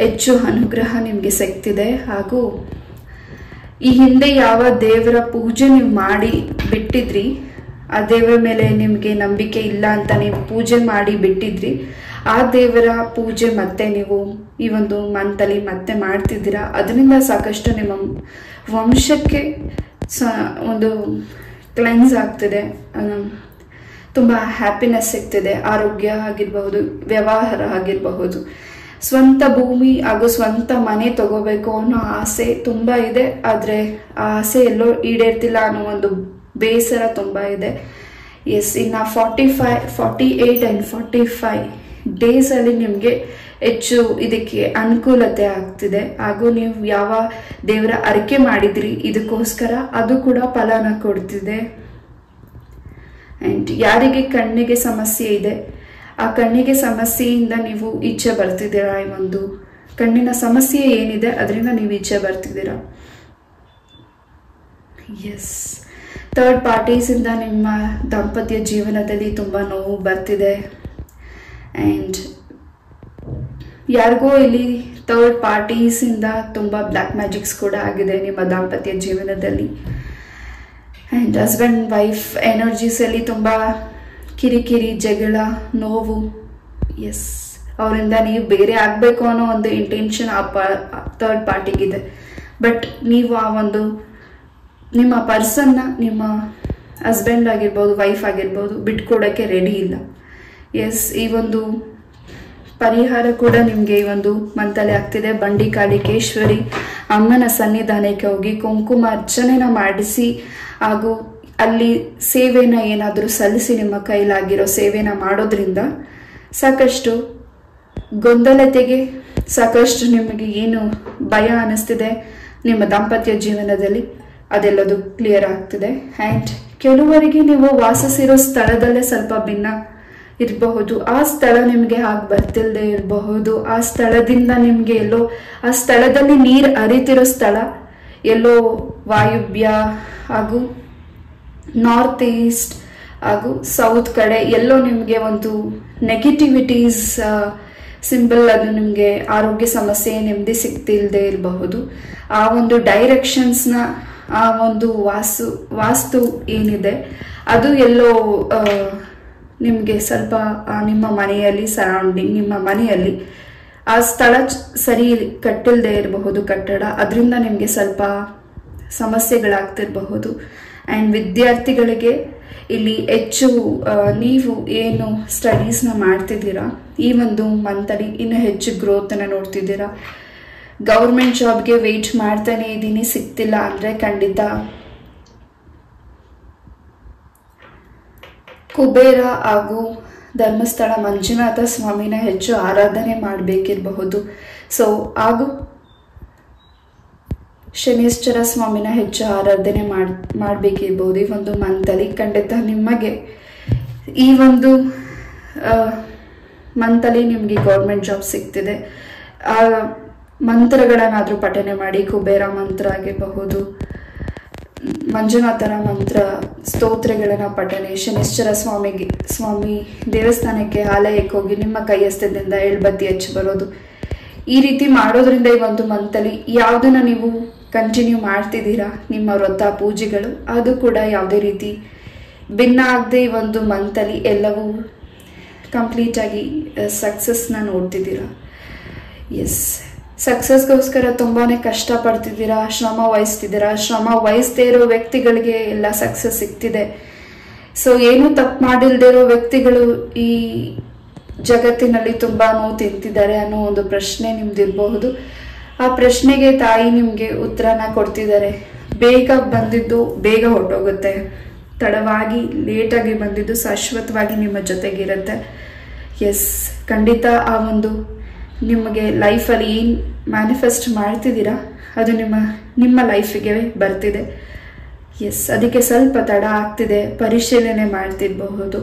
[SPEAKER 1] ಹೆಚ್ಚು ಅನುಗ್ರಹ ನಿಮಗೆ ಸಿಗ್ತಿದೆ. ಹಾಗೂ ಈ ಹಿಂದೆ ಯಾವ ದೇವರ ಪೂಜೆ ನೀವು ಮಾಡಿ ಬಿಟ್ಟಿದ್ರಿ, ಆ ದೇವರ ಮೇಲೆ ನಿಮಗೆ ನಂಬಿಕೆ ಇಲ್ಲ ಅಂತ ನೀವು ಪೂಜೆ ಮಾಡಿ ಬಿಟ್ಟಿದ್ರಿ, ಆ ದೇವರ ಪೂಜೆ ಮತ್ತೆ ನೀವು ಈ ಒಂದು ಮಂತಲ್ಲಿ ಮತ್ತೆ ಮಾಡ್ತಿದ್ದೀರಾ. ಅದರಿಂದ ಸಾಕಷ್ಟು ನಿಮ್ಮ ವಂಶಕ್ಕೆ ಒಂದು ಕ್ಲೆನ್ಸ್ ಆಗ್ತಿದೆ. ತುಂಬ ಹ್ಯಾಪಿನೆಸ್ ಸಿಗ್ತಿದೆ. ಆರೋಗ್ಯ ಆಗಿರಬಹುದು, ವ್ಯವಹಾರ ಆಗಿರಬಹುದು, ಸ್ವಂತ ಭೂಮಿ ಹಾಗೂ ಸ್ವಂತ ಮನೆ ತಗೋಬೇಕು ಅನ್ನೋ ಆಸೆ ತುಂಬ ಇದೆ. ಆದರೆ ಆ ಆಸೆ ಎಲ್ಲೋ ಈಡೇರ್ತಿಲ್ಲ ಅನ್ನೋ ಒಂದು ಬೇಸರ ತುಂಬ ಇದೆ. ಎಸ್, ಇನ್ನು 48 ಆ್ಯಂಡ್ 45 ಡೇಸಲ್ಲಿ ನಿಮಗೆ ಹೆಚ್ಚು ಇದಕ್ಕೆ ಅನುಕೂಲತೆ ಆಗ್ತಿದೆ. ಹಾಗೂ ನೀವು ಯಾವ ದೇವರ ಅರಿಕೆ ಮಾಡಿದ್ರಿ ಇದಕ್ಕೋಸ್ಕರ ಅದು ಕೂಡ ಫಲನ ಕೊಡ್ತಿದೆ. ಆ್ಯಂಡ್ ಯಾರಿಗೆ ಕಣ್ಣಿಗೆ ಸಮಸ್ಯೆ ಇದೆ ಆ ಕಣ್ಣಿಗೆ ಸಮಸ್ಯೆಯಿಂದ ನೀವು ಈಚೆ ಬರ್ತಿದ್ದೀರಾ. ಈ ಒಂದು ಕಣ್ಣಿನ ಸಮಸ್ಯೆ ಏನಿದೆ ಅದರಿಂದ ನೀವು ಈಚೆ ಬರ್ತಿದ್ದೀರಾ. ಎಸ್, ಥರ್ಡ್ ಪಾರ್ಟೀಸಿಂದ ನಿಮ್ಮ ದಾಂಪತ್ಯ ಜೀವನದಲ್ಲಿ ತುಂಬ ನೋವು ಬರ್ತಿದೆ. ಆ್ಯಂಡ್ ಯಾರಿಗೋ ಇಲ್ಲಿ ಥರ್ಡ್ ಪಾರ್ಟೀಸಿಂದ ತುಂಬ ಬ್ಲ್ಯಾಕ್ ಮ್ಯಾಜಿಕ್ಸ್ ಕೂಡ ಆಗಿದೆ ನಿಮ್ಮ ದಾಂಪತ್ಯ ಜೀವನದಲ್ಲಿ. ಆ್ಯಂಡ್ ಹಸ್ಬೆಂಡ್ ವೈಫ್ ಎನರ್ಜೀಸಲ್ಲಿ ತುಂಬ ಕಿರಿಕಿರಿ, ಜಗಳ, ನೋವು. ಎಸ್, ಅವರಿಂದ ನೀವು ಬೇರೆ ಆಗಬೇಕು ಅನ್ನೋ ಒಂದು ಇಂಟೆನ್ಷನ್ ಆ ಥರ್ಡ್ ಪಾರ್ಟಿಗಿದೆ. ಬಟ್ ನೀವು ಆ ಒಂದು ನಿಮ್ಮ ಪರ್ಸನ್ನ, ನಿಮ್ಮ ಹಸ್ಬೆಂಡ್ ಆಗಿರ್ಬೋದು, ವೈಫ್ ಆಗಿರ್ಬೋದು, ಬಿಟ್ಕೊಡೋಕ್ಕೆ ರೆಡಿ ಇಲ್ಲ. ಎಸ್, ಈ ಒಂದು ಪರಿಹಾರ ಕೂಡ ನಿಮಗೆ ಈ ಒಂದು ಮಂತಲ್ಲಿ ಆಗ್ತಿದೆ. ಬಂಡಿ ಕಾಳಿಕೇಶ್ವರಿ ಅಮ್ಮನ ಸನ್ನಿಧಾನಕ್ಕೆ ಹೋಗಿ ಕುಂಕುಮ ಅರ್ಚನೆನ ಮಾಡಿಸಿ ಹಾಗೂ ಅಲ್ಲಿ ಸೇವೆನ ಏನಾದರೂ ಸಲ್ಲಿಸಿ ನಿಮ್ಮ ಕೈಲಾಗಿರೋ ಸೇವೆನ ಮಾಡೋದ್ರಿಂದ ಸಾಕಷ್ಟು ಗೊಂದಲತೆಗೆ, ಸಾಕಷ್ಟು ನಿಮಗೆ ಏನು ಭಯ ಅನ್ನಿಸ್ತಿದೆ ನಿಮ್ಮ ದಾಂಪತ್ಯ ಜೀವನದಲ್ಲಿ ಅದೆಲ್ಲದು ಕ್ಲಿಯರ್ ಆಗ್ತಿದೆ. ಆ್ಯಂಡ್ ಕೆಲವರಿಗೆ ನೀವು ವಾಸಿಸಿರೋ ಸ್ಥಳದಲ್ಲೇ ಸ್ವಲ್ಪ ಭಿನ್ನ ಇರಬಹುದು. ಆ ಸ್ಥಳ ನಿಮಗೆ ಆಗಿ ಬರ್ತಿಲ್ಲದೆ ಇರಬಹುದು. ಆ ಸ್ಥಳದಿಂದ ನಿಮಗೆ ಎಲ್ಲೋ ಆ ಸ್ಥಳದಲ್ಲಿ ನೀರು ಹರಿತಿರೋ ಸ್ಥಳ ಎಲ್ಲೋ ವಾಯುವ್ಯ ಹಾಗೂ ನಾರ್ತ್ ಈಸ್ಟ್ ಹಾಗೂ ಸೌತ್ ಕಡೆ ಎಲ್ಲೋ ನಿಮಗೆ ಒಂದು ನೆಗೆಟಿವಿಟೀಸ್ ಸಿಂಬಲ್, ಅದು ನಿಮಗೆ ಆರೋಗ್ಯ ಸಮಸ್ಯೆ, ನೆಮ್ಮದಿ ಸಿಗ್ತಿಲ್ಲದೆ ಇರಬಹುದು. ಆ ಒಂದು ಡೈರೆಕ್ಷನ್ಸ್ನ, ಆ ಒಂದು ವಾಸ್ತು ಏನಿದೆ ಅದು ಎಲ್ಲೋ ನಿಮಗೆ ಸ್ವಲ್ಪ ನಿಮ್ಮ ಮನೆಯಲ್ಲಿ ಸರೌಂಡಿಂಗ್, ನಿಮ್ಮ ಮನೆಯಲ್ಲಿ ಆ ಸ್ಥಳ ಸರಿ ಕಟ್ಟಿಲ್ಲದೆ ಇರಬಹುದು ಕಟ್ಟಡ, ಅದರಿಂದ ನಿಮಗೆ ಸ್ವಲ್ಪ ಸಮಸ್ಯೆಗಳಾಗ್ತಿರಬಹುದು. ಆ್ಯಂಡ್ ವಿದ್ಯಾರ್ಥಿಗಳಿಗೆ ಇಲ್ಲಿ ಹೆಚ್ಚು ನೀವು ಏನು ಸ್ಟಡೀಸ್ನ ಮಾಡ್ತಿದ್ದೀರಾ ಈ ಒಂದು ಮಂತಲ್ಲಿ ಇನ್ನೂ ಹೆಚ್ಚು ಗ್ರೋತನ್ನು ನೋಡ್ತಿದ್ದೀರಾ. ಗೌರ್ಮೆಂಟ್ ಜಾಬ್ಗೆ ವೆಯ್ಟ್ ಮಾಡ್ತಾನೆ ಇದ್ದೀನಿ, ಸಿಗ್ತಿಲ್ಲ ಅಂದರೆ ಖಂಡಿತ ಕುಬೇರ ಹಾಗೂ ಧರ್ಮಸ್ಥಳ ಮಂಜುನಾಥ ಸ್ವಾಮಿನ ಹೆಚ್ಚು ಆರಾಧನೆ ಮಾಡಬೇಕಿರಬಹುದು. ಸೊ ಹಾಗೂ ಶನೀಶ್ವರ ಸ್ವಾಮಿನ ಹೆಚ್ಚು ಆರಾಧನೆ ಮಾಡಬೇಕಿರ್ಬೋದು. ಈ ಒಂದು ಮಂತಲ್ಲಿ ಖಂಡಿತ ನಿಮಗೆ ಈ ಒಂದು ಮಂತಲ್ಲಿ ನಿಮಗೆ ಗೌರ್ಮೆಂಟ್ ಜಾಬ್ ಸಿಗ್ತಿದೆ. ಆ ಮಂತ್ರಗಳನ್ನಾದರೂ ಪಠನೆ ಮಾಡಿ. ಕುಬೇರ ಮಂತ್ರ ಆಗಿರಬಹುದು, ಮಂಜುನಾಥನ ಮಂತ್ರ ಸ್ತೋತ್ರಗಳನ್ನು ಪಠನೆ, ಶನೀಶ್ವರ ಸ್ವಾಮಿ ದೇವಸ್ಥಾನಕ್ಕೆ ಆಲಯಕ್ಕೆ ಹೋಗಿ ನಿಮ್ಮ ಕೈಯಸ್ತದಿಂದ ಎಳ್ಬತ್ತಿ ಹಚ್ಚಿ ಬರೋದು. ಈ ರೀತಿ ಮಾಡೋದ್ರಿಂದ ಈ ಒಂದು ಮಂತಲ್ಲಿ ಯಾವುದನ್ನ ನೀವು ಕಂಟಿನ್ಯೂ ಮಾಡ್ತಿದ್ದೀರಾ, ನಿಮ್ಮ ವ್ರತ ಪೂಜೆಗಳು, ಅದು ಕೂಡ ಯಾವುದೇ ರೀತಿ ಭಿನ್ನ ಆಗದೆ ಈ ಒಂದು ಮಂತಲ್ಲಿ ಎಲ್ಲವೂ ಕಂಪ್ಲೀಟಾಗಿ ಸಕ್ಸಸ್ನ ನೋಡ್ತಿದ್ದೀರಾ. ಎಸ್, ಸಕ್ಸಸ್ಗೋಸ್ಕರ ತುಂಬಾ ಕಷ್ಟಪಡ್ತಿದ್ದೀರಾ, ಶ್ರಮ ವಹಿಸ್ತಿದ್ದೀರಾ. ಶ್ರಮ ವಹಿಸದೇ ಇರೋ ವ್ಯಕ್ತಿಗಳಿಗೆ ಎಲ್ಲ ಸಕ್ಸಸ್ ಸಿಗ್ತಿದೆ. ಸೊ ಏನು ತಪ್ಪು ಮಾಡಿಲ್ದೇ ಇರೋ ವ್ಯಕ್ತಿಗಳು ಈ ಜಗತ್ತಿನಲ್ಲಿ ತುಂಬ ನೋವು ತಿಂತಿದ್ದಾರೆ ಅನ್ನೋ ಒಂದು ಪ್ರಶ್ನೆ ನಿಮ್ದಿರಬಹುದು. ಆ ಪ್ರಶ್ನೆಗೆ ತಾಯಿ ನಿಮಗೆ ಉತ್ತರನ ಕೊಡ್ತಿದ್ದಾರೆ. ಬೇಗ ಬಂದಿದ್ದು ಬೇಗ ಹೊರಟೋಗುತ್ತೆ, ತಡವಾಗಿ ಲೇಟಾಗಿ ಬಂದಿದ್ದು ಶಾಶ್ವತವಾಗಿ ನಿಮ್ಮ ಜೊತೆಗಿರುತ್ತೆ. ಎಸ್, ಖಂಡಿತ ಆ ಒಂದು ನಿಮಗೆ ಲೈಫಲ್ಲಿ ಏನು ಮ್ಯಾನಿಫೆಸ್ಟ್ ಮಾಡ್ತಿದ್ದೀರಾ ಅದು ನಿಮ್ಮ ಲೈಫಿಗೆ ಬರ್ತಿದೆ. ಎಸ್, ಅದಕ್ಕೆ ಸ್ವಲ್ಪ ತಡ ಆಗ್ತಿದೆ, ಪರಿಶೀಲನೆ ಮಾಡ್ತಿರಬಹುದು.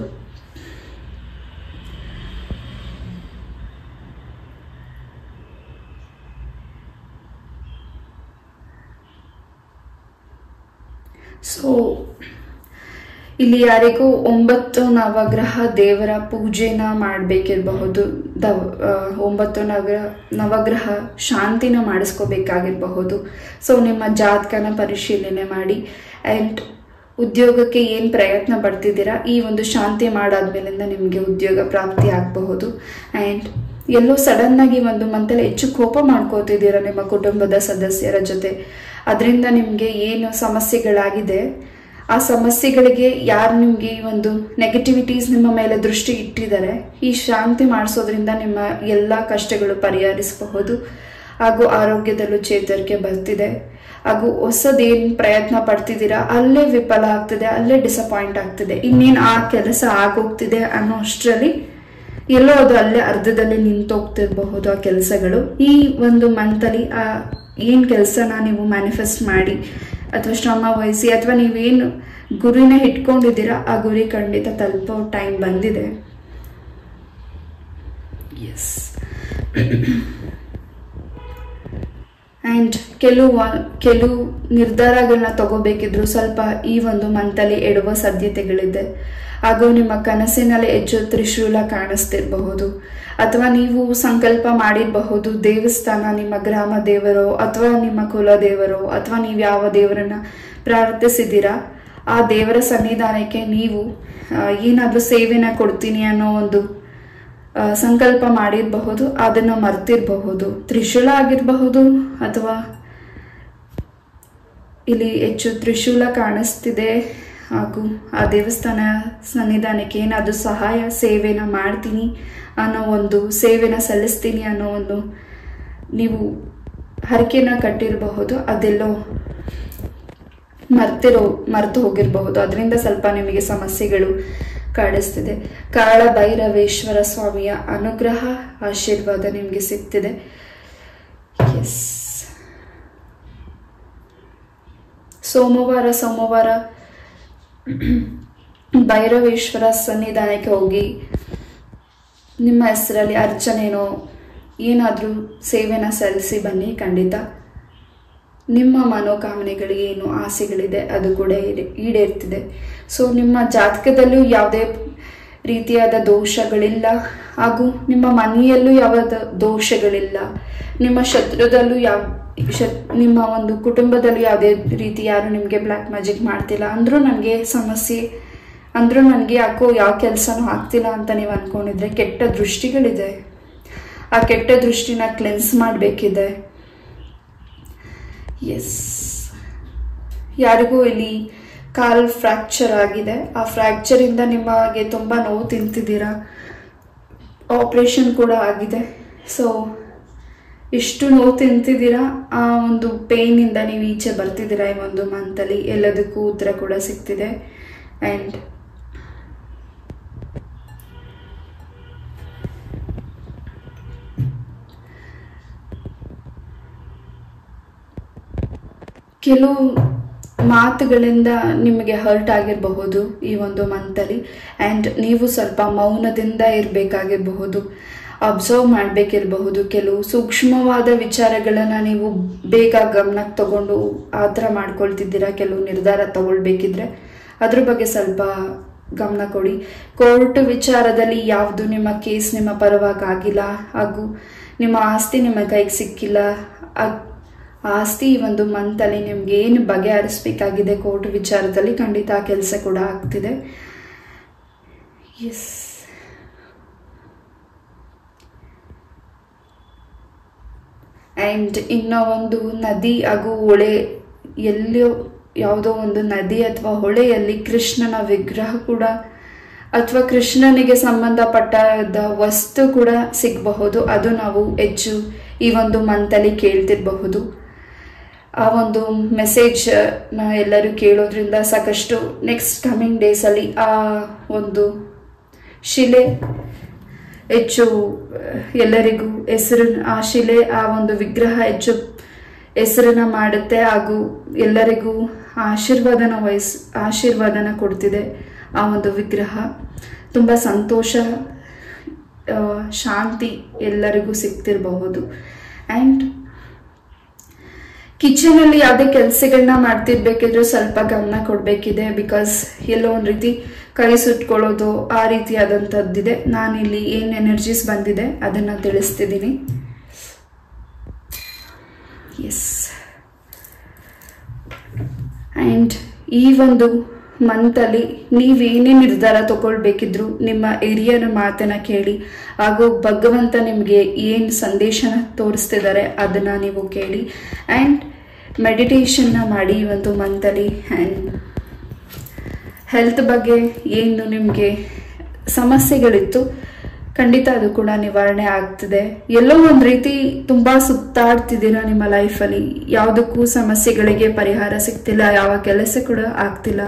[SPEAKER 1] ಸೊ ಇಲ್ಲಿ ಯಾರಿಗೂ 9 ನವಗ್ರಹ ದೇವರ ಪೂಜೆನ ಮಾಡಬೇಕಿರಬಹುದು, 9 ನವಗ್ರಹ ಶಾಂತಿನ ಮಾಡಿಸ್ಕೋಬೇಕಾಗಿರಬಹುದು. ಸೊ ನಿಮ್ಮ ಜಾತಕನ ಪರಿಶೀಲನೆ ಮಾಡಿ. ಆ್ಯಂಡ್ ಉದ್ಯೋಗಕ್ಕೆ ಏನು ಪ್ರಯತ್ನ ಪಡ್ತಿದ್ದೀರಾ, ಈ ಒಂದು ಶಾಂತಿ ಮಾಡಾದ್ಮೇಲಿಂದ ನಿಮಗೆ ಉದ್ಯೋಗ ಪ್ರಾಪ್ತಿ ಆಗಬಹುದು. ಆ್ಯಂಡ್ ಎಲ್ಲೋ ಸಡನ್ನಾಗಿ ಒಂದು ಮಂತಲ್ಲಿ ಹೆಚ್ಚು ಕೋಪ ಮಾಡ್ಕೋತಿದ್ದೀರಾ ನಿಮ್ಮ ಕುಟುಂಬದ ಸದಸ್ಯರ ಜೊತೆ. ಅದರಿಂದ ನಿಮಗೆ ಏನು ಸಮಸ್ಯೆಗಳಾಗಿದೆ ಆ ಸಮಸ್ಯೆಗಳಿಗೆ ಯಾರು ನಿಮಗೆ ಈ ಒಂದು ನೆಗೆಟಿವಿಟೀಸ್ ನಿಮ್ಮ ಮೇಲೆ ದೃಷ್ಟಿ ಇಟ್ಟಿದ್ದಾರೆ, ಈ ಶಾಂತಿ ಮಾಡಿಸೋದ್ರಿಂದ ನಿಮ್ಮ ಎಲ್ಲ ಕಷ್ಟಗಳು ಪರಿಹರಿಸಬಹುದು. ಹಾಗೂ ಆರೋಗ್ಯದಲ್ಲೂ ಚೇತರಿಕೆ ಬರ್ತಿದೆ. ಹಾಗೂ ಹೊಸದೇನು ಪ್ರಯತ್ನ ಪಡ್ತಿದ್ದೀರಾ ಅಲ್ಲೇ ವಿಫಲ ಆಗ್ತಿದೆ, ಅಲ್ಲೇ ಡಿಸಪಾಯಿಂಟ್ ಆಗ್ತಿದೆ. ಇನ್ನೇನು ಆ ಕೆಲಸ ಆಗೋಗ್ತಿದೆ ಅನ್ನೋ ಅಷ್ಟರಲ್ಲಿ ಎಲ್ಲೋ ಅದು ಅಲ್ಲೇ ಅರ್ಧದಲ್ಲಿ ನಿಂತೋಗ್ತಿರಬಹುದು ಆ ಕೆಲಸಗಳು. ಈ ಒಂದು ಮಂತಲ್ಲಿ ಆ ಏನು ಕೆಲಸನ ನೀವು ಮ್ಯಾನಿಫೆಸ್ಟ್ ಮಾಡಿ ಅಥವಾ ಶ್ರಮ ವಹಿಸಿ ಅಥವಾ ನೀವೇನು ಗುರಿನ ಇಟ್ಕೊಂಡಿದ್ದೀರಾ ಆ ಗುರಿ ಖಂಡಿತ ತಲುಪೋ ಟೈಮ್ ಬಂದಿದೆ. ಎಸ್, ಆ್ಯಂಡ್ ಕೆಲವು ನಿರ್ಧಾರಗಳನ್ನ ತಗೋಬೇಕಿದ್ರು ಸ್ವಲ್ಪ ಈ ಒಂದು ಮಂತಲ್ಲಿ ಎಡುವ ಸಾಧ್ಯತೆಗಳಿದೆ. ಹಾಗೂ ನಿಮ್ಮ ಕನಸಿನಲ್ಲಿ ಹೆಚ್ಚು ತ್ರಿಶೂಲ ಕಾಣಿಸ್ತಿರಬಹುದು. ಅಥವಾ ನೀವು ಸಂಕಲ್ಪ ಮಾಡಿರಬಹುದು, ದೇವಸ್ಥಾನ, ನಿಮ್ಮ ಗ್ರಾಮ ದೇವರೋ ಅಥವಾ ನಿಮ್ಮ ಕುಲ ದೇವರೋ ಅಥವಾ ನೀವು ಯಾವ ದೇವರನ್ನ ಪ್ರಾರ್ಥಿಸಿದ್ದೀರಾ ಆ ದೇವರ ಸನ್ನಿಧಾನಕ್ಕೆ ನೀವು ಏನಾದರೂ ಸೇವೆನ ಕೊಡ್ತೀನಿ ಅನ್ನೋ ಒಂದು ಸಂಕಲ್ಪ ಮಾಡಿರಬಹುದು, ಅದನ್ನು ಮರ್ತಿರಬಹುದು. ತ್ರಿಶೂಲ ಆಗಿರಬಹುದು ಅಥವಾ ಇಲ್ಲಿ ಹೆಚ್ಚು ತ್ರಿಶೂಲ ಕಾಣಿಸ್ತಿದೆ. ಹಾಗೂ ಆ ದೇವಸ್ಥಾನ ಸನ್ನಿಧಾನಕ್ಕೆ ಏನಾದರೂ ಸಹಾಯ ಸೇವೆನ ಮಾಡ್ತೀನಿ ಅನ್ನೋ ಒಂದು ಸೇವೆನ ಸಲ್ಲಿಸ್ತೀನಿ ಅನ್ನೋ ಒಂದು ನೀವು ಹರಕೆನ ಕಟ್ಟಿರಬಹುದು. ಅದೆಲ್ಲೋ ಮರೆತು ಹೋಗಿರಬಹುದು. ಅದರಿಂದ ಸ್ವಲ್ಪ ನಿಮಗೆ ಸಮಸ್ಯೆಗಳು ಕಾಣಿಸ್ತಿದೆ. ಕಾಳ ಭೈರವೇಶ್ವರ ಸ್ವಾಮಿಯ ಅನುಗ್ರಹ ಆಶೀರ್ವಾದ ನಿಮಗೆ ಸಿಗ್ತಿದೆ. ಎಸ್, ಸೋಮವಾರ ಭೈರವೇಶ್ವರ ಸನ್ನಿಧಾನಕ್ಕೆ ಹೋಗಿ ನಿಮ್ಮ ಹೆಸರಲ್ಲಿ ಅರ್ಚನೆನೋ ಏನಾದರೂ ಸೇವೆನ ಸಲ್ಲಿಸಿ ಬನ್ನಿ. ಖಂಡಿತ ನಿಮ್ಮ ಮನೋಕಾಮನೆಗಳಿಗೆ ಏನು ಆಸೆಗಳಿದೆ ಅದು ಕೂಡ ಈಡೇರ್ತಿದೆ. ಸೊ ನಿಮ್ಮ ಜಾತಕದಲ್ಲೂ ಯಾವುದೇ ರೀತಿಯಾದ ದೋಷಗಳಿಲ್ಲ. ಹಾಗೂ ನಿಮ್ಮ ಮನೆಯಲ್ಲೂ ಯಾವ ದೋಷಗಳಿಲ್ಲ. ನಿಮ್ಮ ಶತ್ರುದಲ್ಲೂ ನಿಮ್ಮ ಒಂದು ಕುಟುಂಬದಲ್ಲೂ ಯಾವುದೇ ರೀತಿ ಯಾರು ನಿಮಗೆ ಬ್ಲ್ಯಾಕ್ ಮ್ಯಾಜಿಕ್ ಮಾಡ್ತಿಲ್ಲ ಅಂದರೂ ನನಗೆ ಸಮಸ್ಯೆ ಅಂದರೂ ನನಗೆ ಯಾಕೋ ಯಾವ ಕೆಲಸನೂ ಆಗ್ತಿಲ್ಲ ಅಂತ ನೀವು ಅಂದ್ಕೊಂಡಿದ್ರೆ ಕೆಟ್ಟ ದೃಷ್ಟಿಗಳಿದೆ. ಆ ಕೆಟ್ಟ ದೃಷ್ಟಿನ ಕ್ಲೆನ್ಸ್ ಮಾಡಬೇಕಿದೆ. ಎಸ್, ಯಾರಿಗೂ ಇಲ್ಲಿ ಕಾಲ್ ಫ್ರ್ಯಾಕ್ಚರ್ ಆಗಿದೆ. ಆ ಫ್ರ್ಯಾಕ್ಚರಿಂದ ನಿಮಗೆ ತುಂಬ ನೋವು ತಿಂತಿದ್ದೀರಾ. ಆಪರೇಷನ್ ಕೂಡ ಆಗಿದೆ. ಸೊ ಇಷ್ಟು ನೋವು ತಿಂತಿದ್ದೀರಾ, ಆ ಒಂದು ಪೇಯ್ನಿಂದ ನೀವು ಈಚೆ ಬರ್ತಿದ್ದೀರಾ ಈ ಒಂದು ಮಂತಲ್ಲಿ. ಎಲ್ಲದಕ್ಕೂ ಉತ್ತರ ಕೂಡ ಸಿಗ್ತಿದೆ. ಆ್ಯಂಡ್ ಕೆಲವು ಮಾತುಗಳಿಂದ ನಿಮಗೆ ಹರ್ಟ್ ಆಗಿರಬಹುದು ಈ ಒಂದು ಮಂತಲ್ಲಿ. ಆ್ಯಂಡ್ ನೀವು ಸ್ವಲ್ಪ ಮೌನದಿಂದ ಇರಬೇಕಾಗಿರಬಹುದು, ಅಬ್ಸರ್ವ್ ಮಾಡಬೇಕಿರಬಹುದು. ಕೆಲವು ಸೂಕ್ಷ್ಮವಾದ ವಿಚಾರಗಳನ್ನು ನೀವು ಬೇಗ ಗಮನಕ್ಕೆ ತಗೊಂಡು ಆ ಥರ ಮಾಡ್ಕೊಳ್ತಿದ್ದೀರಾ. ಕೆಲವು ನಿರ್ಧಾರ ತಗೊಳ್ಬೇಕಿದ್ರೆ ಅದ್ರ ಬಗ್ಗೆ ಸ್ವಲ್ಪ ಗಮನ ಕೊಡಿ. ಕೋರ್ಟ್ ವಿಚಾರದಲ್ಲಿ ಯಾವುದು ನಿಮ್ಮ ಕೇಸ್ ನಿಮ್ಮ ಪರವಾಗಿ ಆಗಿಲ್ಲ, ಹಾಗೂ ನಿಮ್ಮ ಆಸ್ತಿ ನಿಮ್ಮ ಕೈಗೆ ಸಿಕ್ಕಿಲ್ಲ. ಆಸ್ತಿ ಈ ಒಂದು ಮಂತಲ್ಲಿ ನಿಮ್ಗೆ ಏನು ಬಗೆಹರಿಸ್ಬೇಕಾಗಿದೆ ಕೋರ್ಟ್ ವಿಚಾರದಲ್ಲಿ, ಖಂಡಿತ ಆ ಕೆಲಸ ಕೂಡ ಆಗ್ತಿದೆ. ಎಸ್, ಆ್ಯಂಡ್ ಇನ್ನೂ ಒಂದು ನದಿ ಹಾಗೂ ಹೊಳೆ, ಎಲ್ಲಿಯೋ ಯಾವುದೋ ಒಂದು ನದಿ ಅಥವಾ ಹೊಳೆಯಲ್ಲಿ ಕೃಷ್ಣನ ವಿಗ್ರಹ ಕೂಡ ಅಥವಾ ಕೃಷ್ಣನಿಗೆ ಸಂಬಂಧಪಟ್ಟ ವಸ್ತು ಕೂಡ ಸಿಗಬಹುದು. ಅದು ನಾವು ಹೆಚ್ಚು ಈ ಒಂದು ಮಂತಲ್ಲಿ ಕೇಳ್ತಿರಬಹುದು. ಆ ಒಂದು ಮೆಸೇಜ್ನ ಎಲ್ಲರೂ ಕೇಳೋದ್ರಿಂದ ಸಾಕಷ್ಟು ನೆಕ್ಸ್ಟ್ ಕಮಿಂಗ್ ಡೇಸಲ್ಲಿ ಆ ಒಂದು ಶಿಲೆ ಹೆಚ್ಚು ಎಲ್ಲರಿಗೂ ಆ ಶಿಲೆ, ಆ ಒಂದು ವಿಗ್ರಹ ಹೆಚ್ಚು ಹೆಸರನ್ನ ಮಾಡುತ್ತೆ, ಹಾಗೂ ಎಲ್ಲರಿಗೂ ಆಶೀರ್ವಾದನ ಕೊಡ್ತಿದೆ. ಆ ಒಂದು ವಿಗ್ರಹ ತುಂಬ ಸಂತೋಷ, ಶಾಂತಿ ಎಲ್ಲರಿಗೂ ಸಿಗ್ತಿರಬಹುದು. ಆ್ಯಂಡ್ ಕಿಚನಲ್ಲಿ ಯಾವುದೇ ಕೆಲಸಗಳನ್ನ ಮಾಡ್ತಿರ್ಬೇಕಿದ್ರೆ ಸ್ವಲ್ಪ ಗಮನ ಕೊಡಬೇಕಿದೆ. ಬಿಕಾಸ್ ಎಲ್ಲೋ ಒಂದು ರೀತಿ ಕೈ ಸುಟ್ಕೊಳ್ಳೋದು ಆ ರೀತಿಯಾದಂಥದ್ದಿದೆ. ನಾನಿಲ್ಲಿ ಏನು ಎನರ್ಜೀಸ್ ಬಂದಿದೆ ಅದನ್ನು ತಿಳಿಸ್ತಿದ್ದೀನಿ. ಎಸ್, ಆ್ಯಂಡ್ ಈ ಒಂದು ಮಂತಲ್ಲಿ ನೀವೇನೇ ನಿರ್ಧಾರ ತಗೊಳ್ಬೇಕಿದ್ರು ನಿಮ್ಮ ಹಿರಿಯರ ಮಾತನ್ನ ಕೇಳಿ, ಹಾಗೂ ಭಗವಂತ ನಿಮಗೆ ಏನು ಸಂದೇಶನ ತೋರಿಸ್ತಿದ್ದಾರೆ ಅದನ್ನು ನೀವು ಕೇಳಿ. ಆ್ಯಂಡ್ ಮೆಡಿಟೇಷನ್ನ ಮಾಡಿ ಈ ಒಂದು ಮಂತಲ್ಲಿ. ಆ್ಯಂಡ್ ಹೆಲ್ತ್ ಬಗ್ಗೆ ಏನು ನಿಮಗೆ ಸಮಸ್ಯೆಗಳಿತ್ತು ಖಂಡಿತ ಅದು ಕೂಡ ನಿವಾರಣೆ ಆಗ್ತಿದೆ. ಎಲ್ಲೋ ಒಂದು ರೀತಿ ತುಂಬ ಸುತ್ತಾಡ್ತಿದ್ದೀರಾ ನಿಮ್ಮ ಲೈಫಲ್ಲಿ, ಯಾವುದಕ್ಕೂ ಸಮಸ್ಯೆಗಳಿಗೆ ಪರಿಹಾರ ಸಿಗ್ತಿಲ್ಲ, ಯಾವ ಕೆಲಸ ಕೂಡ ಆಗ್ತಿಲ್ಲ.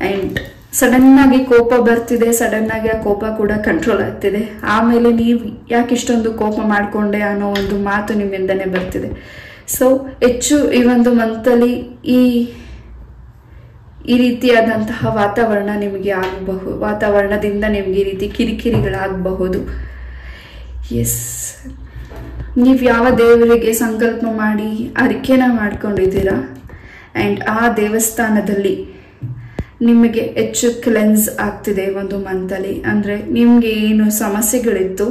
[SPEAKER 1] ಆ್ಯಂಡ್ ಸಡನ್ನಾಗಿ ಕೋಪ ಬರ್ತಿದೆ, ಸಡನ್ನಾಗಿ ಆ ಕೋಪ ಕೂಡ ಕಂಟ್ರೋಲ್ ಆಗ್ತಿದೆ. ಆಮೇಲೆ ನೀವು ಯಾಕೆ ಇಷ್ಟೊಂದು ಕೋಪ ಮಾಡಿಕೊಂಡೆ ಅನ್ನೋ ಒಂದು ಮಾತು ನಿಮ್ಮಿಂದನೇ ಬರ್ತಿದೆ. ಸೊ ಹೆಚ್ಚು ಈ ಒಂದು ಮಂತಲ್ಲಿ ಈ ರೀತಿಯಾದಂತಹ ವಾತಾವರಣ ನಿಮಗೆ ವಾತಾವರಣದಿಂದ ನಿಮಗೆ ಈ ರೀತಿ ಕಿರಿಕಿರಿಗಳಾಗಬಹುದು. ಎಸ್, ನೀವು ಯಾವ ದೇವರಿಗೆ ಸಂಕಲ್ಪ ಮಾಡಿ ಅರಿಕೆನ ಮಾಡ್ಕೊಂಡಿದ್ದೀರಾ, ಆ್ಯಂಡ್ ಆ ದೇವಸ್ಥಾನದಲ್ಲಿ ನಿಮಗೆ ಹೆಚ್ಚು ಕ್ಲೆನ್ಸ್ ಆಗ್ತಿದೆ ಒಂದು ಮಂತಲ್ಲಿ. ಅಂದರೆ ನಿಮಗೆ ಏನು ಸಮಸ್ಯೆಗಳಿತ್ತು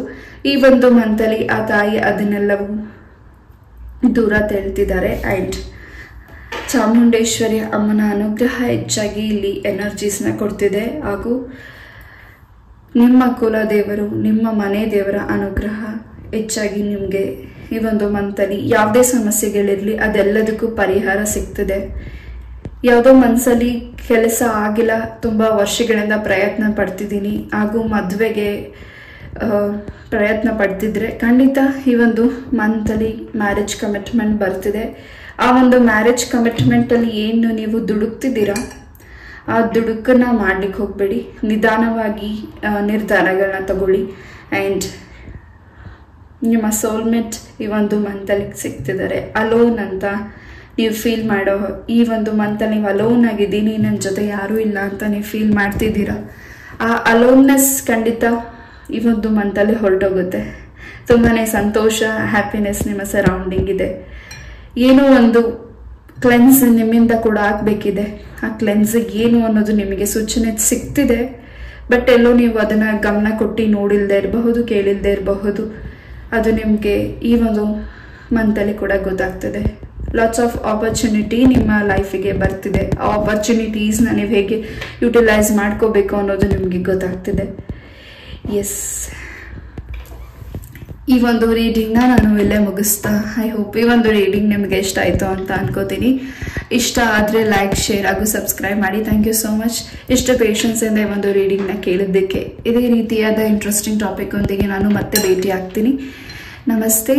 [SPEAKER 1] ಈ ಒಂದು ಮಂತಲ್ಲಿ ಆ ತಾಯಿ ಅದನ್ನೆಲ್ಲವೂ ದೂರ ತಳ್ತಿದ್ದಾರೆ. ಆ್ಯಂಡ್ ಚಾಮುಂಡೇಶ್ವರಿ ಅಮ್ಮನ ಅನುಗ್ರಹ ಹೆಚ್ಚಾಗಿ ಇಲ್ಲಿ ಎನರ್ಜೀಸ್ನ ಕೊಡ್ತಿದೆ, ಹಾಗೂ ನಿಮ್ಮ ಕುಲದೇವರು ನಿಮ್ಮ ಮನೆ ದೇವರ ಅನುಗ್ರಹ ಹೆಚ್ಚಾಗಿ ನಿಮಗೆ ಈ ಒಂದು ಮಂತಲ್ಲಿ ಯಾವುದೇ ಸಮಸ್ಯೆಗಳಿರಲಿ ಅದೆಲ್ಲದಕ್ಕೂ ಪರಿಹಾರ ಸಿಗ್ತದೆ. ಯಾವುದೋ ಮನಸ್ಸಲ್ಲಿ ಕೆಲಸ ಆಗಿಲ್ಲ, ತುಂಬ ವರ್ಷಗಳಿಂದ ಪ್ರಯತ್ನ ಪಡ್ತಿದ್ದೀನಿ, ಹಾಗೂ ಮದುವೆಗೆ ಪ್ರಯತ್ನ ಪಡ್ತಿದ್ರೆ ಖಂಡಿತ ಈ ಒಂದು ಮಂತಲ್ಲಿ ಮ್ಯಾರೇಜ್ ಕಮಿಟ್ಮೆಂಟ್ ಬರ್ತಿದೆ. ಆ ಒಂದು ಮ್ಯಾರೇಜ್ ಕಮಿಟ್ಮೆಂಟಲ್ಲಿ ಏನು ನೀವು ದುಡುಕ್ತಿದ್ದೀರಾ ಆ ದುಡುಕನ್ನು ಮಾಡ್ಲಿಕ್ಕೆ ಹೋಗಬೇಡಿ, ನಿಧಾನವಾಗಿ ನಿರ್ಧಾರಗಳನ್ನ ತಗೊಳ್ಳಿ. ಆ್ಯಂಡ್ ನಿಮ್ಮ ಸೋಲ್ಮೇಟ್ ಈ ಒಂದು ಮಂತಲ್ಲಿ ಸಿಗ್ತಿದ್ದಾರೆ. ಅಲೋನ್ ಅಂತ ನೀವು ಫೀಲ್ ಮಾಡೋ ಈ ಒಂದು ಮಂತಲ್ಲಿ ನೀವು ಅಲೋನ್ ಆಗಿದ್ದೀನಿ, ನನ್ನ ಜೊತೆ ಯಾರೂ ಇಲ್ಲ ಅಂತ ನೀವು ಫೀಲ್ ಮಾಡ್ತಿದ್ದೀರಾ. ಆ ಅಲೋನ್ನೆಸ್ ಖಂಡಿತ ಈ ಒಂದು ಮಂತಲ್ಲಿ ಹೊರಟೋಗುತ್ತೆ. ತುಂಬಾ ಸಂತೋಷ, ಹ್ಯಾಪಿನೆಸ್ ನಿಮ್ಮ ಸರೌಂಡಿಂಗ್ ಇದೆ. ಏನೋ ಒಂದು ಕ್ಲೆನ್ಸ್ ನಿಮ್ಮಿಂದ ಕೂಡ ಆಗಬೇಕಿದೆ. ಆ ಕ್ಲೆನ್ಸಿಗೆ ಏನು ಅನ್ನೋದು ನಿಮಗೆ ಸೂಚನೆ ಸಿಗ್ತಿದೆ, ಬಟ್ ಎಲ್ಲೋ ನೀವು ಅದನ್ನು ಗಮನ ಕೊಟ್ಟು ನೋಡಿಲ್ಲದೆ ಇರಬಹುದು, ಕೇಳಿಲ್ಲದೆ ಇರಬಹುದು. ಅದು ನಿಮಗೆ ಈ ಒಂದು ಮಂತಲ್ಲಿ ಕೂಡ ಗೊತ್ತಾಗ್ತದೆ. ಲಾಟ್ಸ್ ಆಫ್ ಆಪರ್ಚುನಿಟಿ ನಿಮ್ಮ ಲೈಫಿಗೆ ಬರ್ತಿದೆ. ಆ ಆಪರ್ಚುನಿಟೀಸ್ನ ನೀವು ಹೇಗೆ ಯುಟಿಲೈಸ್ ಮಾಡ್ಕೋಬೇಕು ಅನ್ನೋದು ನಿಮಗೆ ಗೊತ್ತಾಗ್ತಿದೆ. ಎಸ್, ಈ ಒಂದು ರೀಡಿಂಗ್ನ ನಾನು ಇಲ್ಲೇ ಮುಗಿಸ್ತಾ, ಐ ಹೋಪ್ ಈ ಒಂದು ರೀಡಿಂಗ್ ನಿಮಗೆ ಇಷ್ಟ ಆಯಿತು ಅಂತ ಅನ್ಕೋತೀನಿ. ಇಷ್ಟ ಆದರೆ ಲೈಕ್, ಶೇರ್ ಹಾಗೂ ಸಬ್ಸ್ಕ್ರೈಬ್ ಮಾಡಿ. ಥ್ಯಾಂಕ್ ಯು ಸೋ ಮಚ್ ಇಷ್ಟು ಪೇಷನ್ಸಿಂದ ಈ ಒಂದು ರೀಡಿಂಗ್ನ ಕೇಳಿದ್ದಕ್ಕೆ. ಇದೇ ರೀತಿಯಾದ ಇಂಟ್ರೆಸ್ಟಿಂಗ್ ಟಾಪಿಕ್ ಒಂದಿಗೆ ನಾನು ಮತ್ತೆ ಭೇಟಿ ಆಗ್ತೀನಿ. ನಮಸ್ತೆ.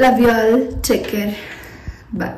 [SPEAKER 1] Love you all, take care, bye.